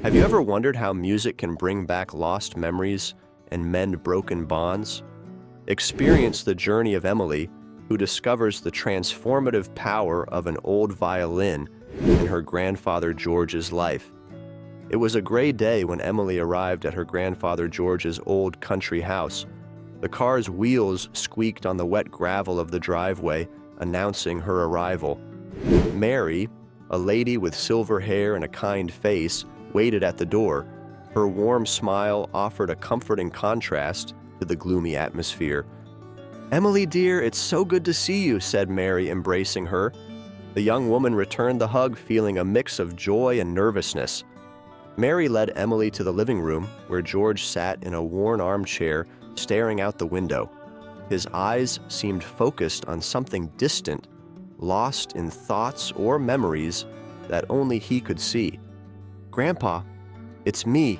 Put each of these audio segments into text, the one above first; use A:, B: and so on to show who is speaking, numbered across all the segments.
A: Have you ever wondered how music can bring back lost memories and mend broken bonds? Experience the journey of Emily, who discovers the transformative power of an old violin in her grandfather George's life. It was a gray day when Emily arrived at her grandfather George's old country house. The car's wheels squeaked on the wet gravel of the driveway, announcing her arrival. Mary, a lady with silver hair and a kind face, waited at the door. Her warm smile offered a comforting contrast to the gloomy atmosphere. "Emily, dear, it's so good to see you," said Mary, embracing her. The young woman returned the hug, feeling a mix of joy and nervousness. Mary led Emily to the living room, where George sat in a worn armchair, staring out the window. His eyes seemed focused on something distant, lost in thoughts or memories that only he could see. "Grandpa, it's me,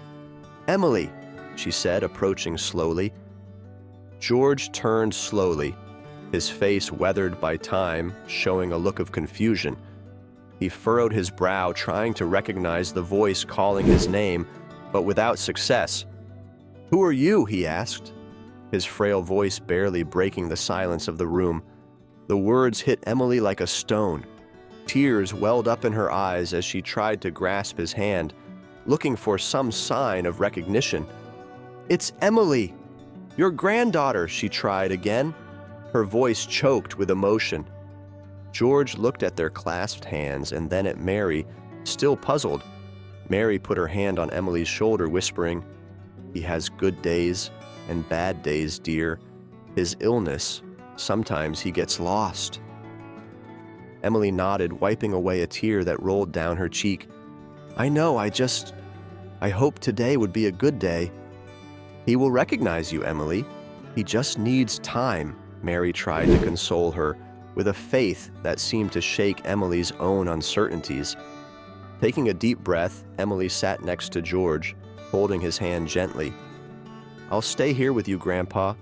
A: Emily," she said, approaching slowly. George turned slowly, his face weathered by time, showing a look of confusion. He furrowed his brow, trying to recognize the voice calling his name, but without success. "Who are you?" he asked, his frail voice barely breaking the silence of the room. The words hit Emily like a stone. Tears welled up in her eyes as she tried to grasp his hand, looking for some sign of recognition. "It's Emily, your granddaughter," she tried again, her voice choked with emotion. George looked at their clasped hands and then at Mary, still puzzled. Mary put her hand on Emily's shoulder, whispering, "He has good days and bad days, dear. His illness, sometimes he gets lost." Emily nodded, wiping away a tear that rolled down her cheek. "I know, I hope today would be a good day." "He will recognize you, Emily. He just needs time," Mary tried to console her, with a faith that seemed to shake Emily's own uncertainties. Taking a deep breath, Emily sat next to George, holding his hand gently. "I'll stay here with you, Grandpa.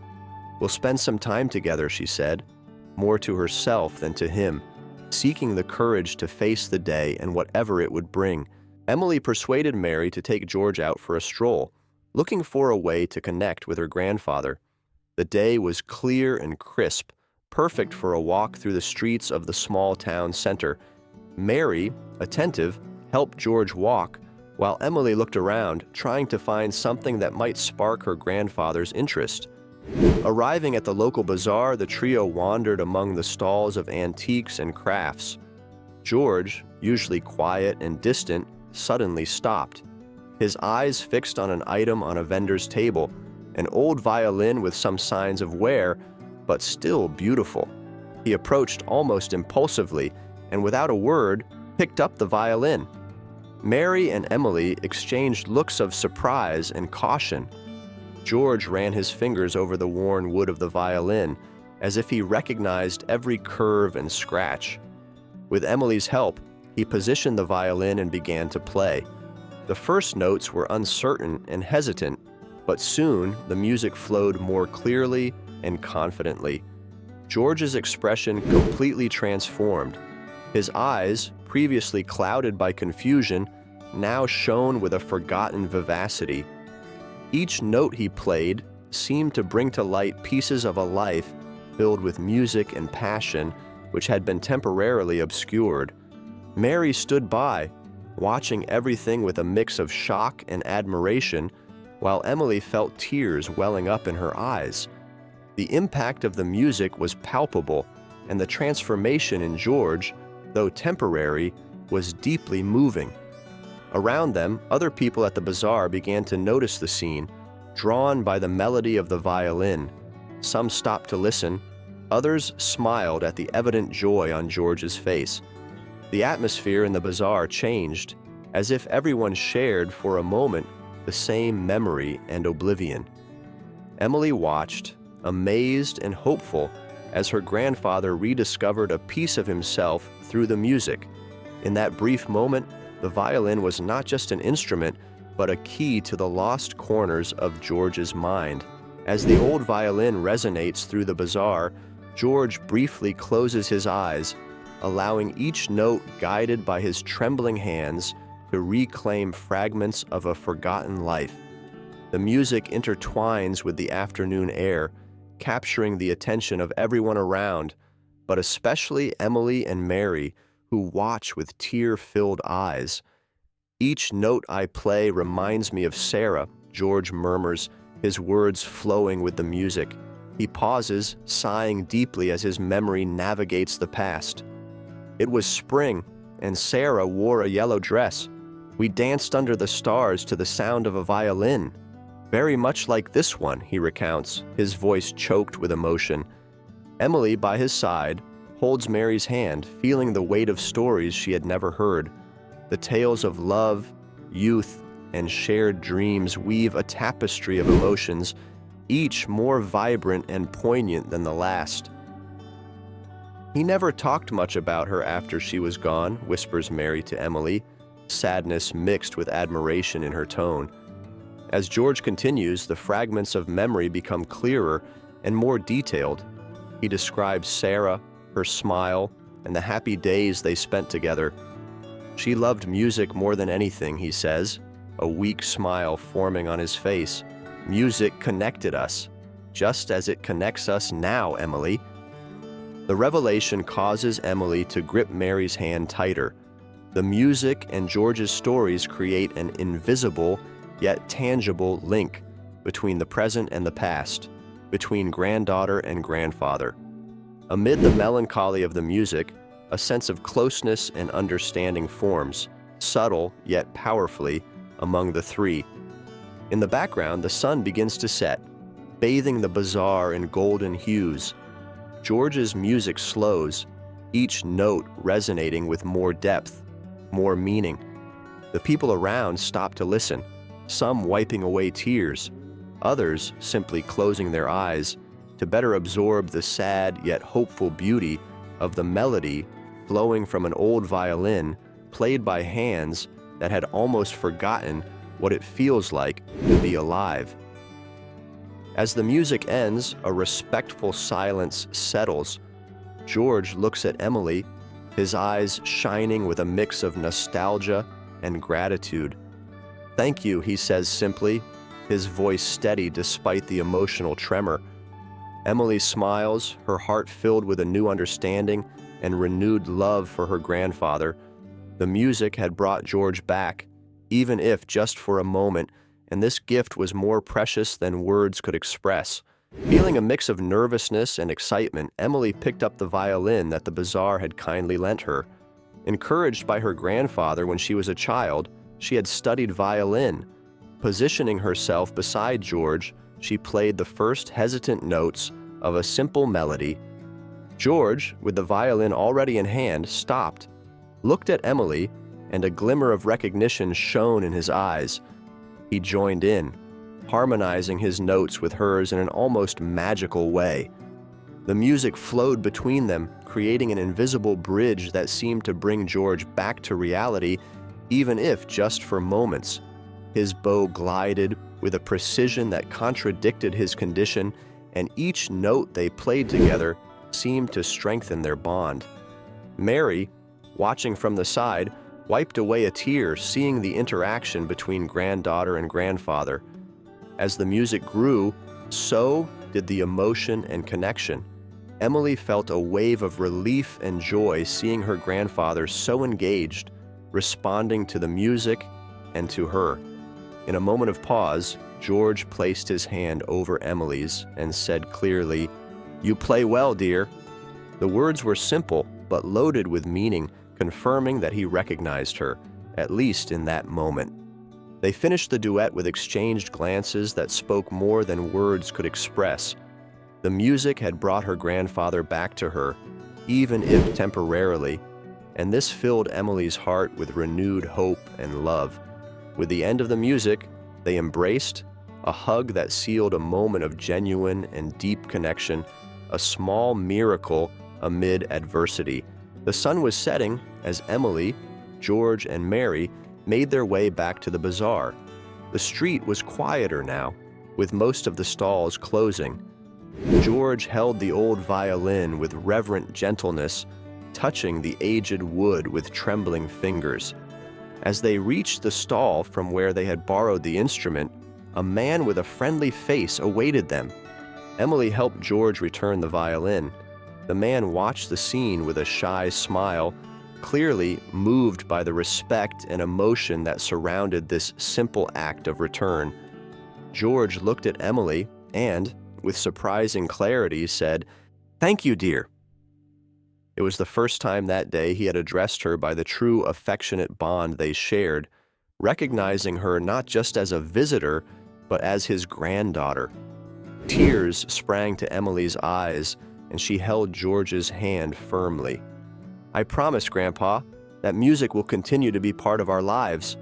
A: We'll spend some time together," she said, more to herself than to him, seeking the courage to face the day and whatever it would bring. Emily persuaded Mary to take George out for a stroll, looking for a way to connect with her grandfather. The day was clear and crisp, perfect for a walk through the streets of the small town center. Mary, attentive, helped George walk, while Emily looked around, trying to find something that might spark her grandfather's interest. Arriving at the local bazaar, the trio wandered among the stalls of antiques and crafts. George, usually quiet and distant, suddenly stopped, his eyes fixed on an item on a vendor's table, an old violin with some signs of wear, but still beautiful. He approached almost impulsively and, without a word, picked up the violin. Mary and Emily exchanged looks of surprise and caution. George ran his fingers over the worn wood of the violin, as if he recognized every curve and scratch. With Emily's help, he positioned the violin and began to play. The first notes were uncertain and hesitant, but soon the music flowed more clearly and confidently. George's expression completely transformed. His eyes, previously clouded by confusion, now shone with a forgotten vivacity. Each note he played seemed to bring to light pieces of a life filled with music and passion which had been temporarily obscured. Mary stood by, watching everything with a mix of shock and admiration, while Emily felt tears welling up in her eyes. The impact of the music was palpable, and the transformation in George, though temporary, was deeply moving. Around them, other people at the bazaar began to notice the scene, drawn by the melody of the violin. Some stopped to listen, others smiled at the evident joy on George's face. The atmosphere in the bazaar changed, as if everyone shared for a moment the same memory and oblivion. Emily watched, amazed and hopeful, as her grandfather rediscovered a piece of himself through the music. In that brief moment, the violin was not just an instrument, but a key to the lost corners of George's mind. As the old violin resonates through the bazaar, George briefly closes his eyes, allowing each note guided by his trembling hands to reclaim fragments of a forgotten life. The music intertwines with the afternoon air, capturing the attention of everyone around, but especially Emily and Mary, who watch with tear-filled eyes. "Each note I play reminds me of Sarah," George murmurs, his words flowing with the music. He pauses, sighing deeply as his memory navigates the past. "It was spring, and Sarah wore a yellow dress. We danced under the stars to the sound of a violin. Very much like this one," he recounts, his voice choked with emotion. Emily, by his side, holds Mary's hand, feeling the weight of stories she had never heard. The tales of love, youth, and shared dreams weave a tapestry of emotions, each more vibrant and poignant than the last. "He never talked much about her after she was gone," whispers Mary to Emily, sadness mixed with admiration in her tone. As George continues, the fragments of memory become clearer and more detailed. He describes Sarah, her smile, and the happy days they spent together. "She loved music more than anything," he says, a weak smile forming on his face. "Music connected us, just as it connects us now, Emily." The revelation causes Emily to grip Mary's hand tighter. The music and George's stories create an invisible yet tangible link between the present and the past, between granddaughter and grandfather. Amid the melancholy of the music, a sense of closeness and understanding forms, subtle yet powerfully, among the three. In the background, the sun begins to set, bathing the bazaar in golden hues. George's music slows, each note resonating with more depth, more meaning. The people around stop to listen, some wiping away tears, others simply closing their eyes to better absorb the sad yet hopeful beauty of the melody flowing from an old violin played by hands that had almost forgotten what it feels like to be alive. As the music ends, a respectful silence settles. George looks at Emily, his eyes shining with a mix of nostalgia and gratitude. "Thank you," he says simply, his voice steady despite the emotional tremor. Emily smiles, her heart filled with a new understanding and renewed love for her grandfather. The music had brought George back, even if just for a moment, and this gift was more precious than words could express. Feeling a mix of nervousness and excitement, Emily picked up the violin that the bazaar had kindly lent her. Encouraged by her grandfather when she was a child, she had studied violin. Positioning herself beside George, she played the first hesitant notes of a simple melody. George, with the violin already in hand, stopped, looked at Emily, and a glimmer of recognition shone in his eyes. He joined in, harmonizing his notes with hers in an almost magical way. The music flowed between them, creating an invisible bridge that seemed to bring George back to reality, even if just for moments. His bow glided with a precision that contradicted his condition, and each note they played together seemed to strengthen their bond. Mary, watching from the side, wiped away a tear seeing the interaction between granddaughter and grandfather. As the music grew, so did the emotion and connection. Emily felt a wave of relief and joy seeing her grandfather so engaged, responding to the music and to her. In a moment of pause, George placed his hand over Emily's and said clearly, "You play well, dear." The words were simple, but loaded with meaning, confirming that he recognized her, at least in that moment. They finished the duet with exchanged glances that spoke more than words could express. The music had brought her grandfather back to her, even if temporarily, and this filled Emily's heart with renewed hope and love. With the end of the music, they embraced, a hug that sealed a moment of genuine and deep connection, a small miracle amid adversity. The sun was setting as Emily, George, and Mary made their way back to the bazaar. The street was quieter now, with most of the stalls closing. George held the old violin with reverent gentleness, touching the aged wood with trembling fingers. As they reached the stall from where they had borrowed the instrument, a man with a friendly face awaited them. Emily helped George return the violin. The man watched the scene with a shy smile, clearly moved by the respect and emotion that surrounded this simple act of return. George looked at Emily and, with surprising clarity, said, "Thank you, dear." It was the first time that day he had addressed her by the true affectionate bond they shared, recognizing her not just as a visitor, but as his granddaughter. Tears sprang to Emily's eyes, and she held George's hand firmly. "I promise, Grandpa, that music will continue to be part of our lives.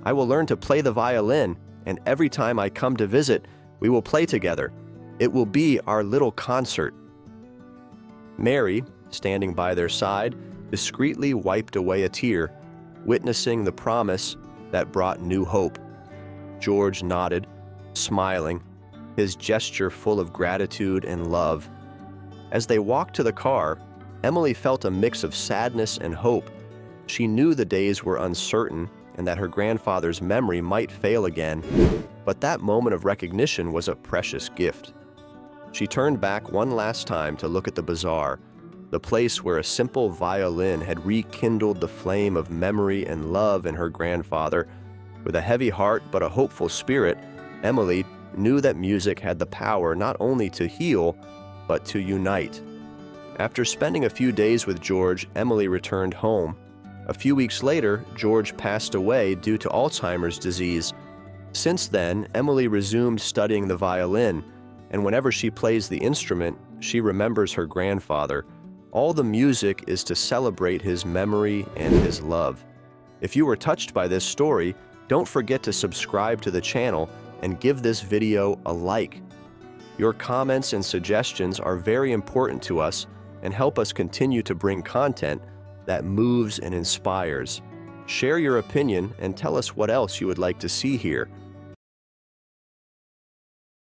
A: I will learn to play the violin, and every time I come to visit, we will play together. It will be our little concert." Mary, standing by their side, discreetly wiped away a tear, witnessing the promise that brought new hope. George nodded, smiling, his gesture full of gratitude and love. As they walked to the car, Emily felt a mix of sadness and hope. She knew the days were uncertain and that her grandfather's memory might fail again, but that moment of recognition was a precious gift. She turned back one last time to look at the bazaar, the place where a simple violin had rekindled the flame of memory and love in her grandfather. With a heavy heart but a hopeful spirit, Emily knew that music had the power not only to heal, but to unite. After spending a few days with George, Emily returned home. A few weeks later, George passed away due to Alzheimer's disease. Since then, Emily resumed studying the violin, and whenever she plays the instrument, she remembers her grandfather. All the music is to celebrate his memory and his love. If you were touched by this story, don't forget to subscribe to the channel and give this video a like. Your comments and suggestions are very important to us and help us continue to bring content that moves and inspires. Share your opinion and tell us what else you would like to see here.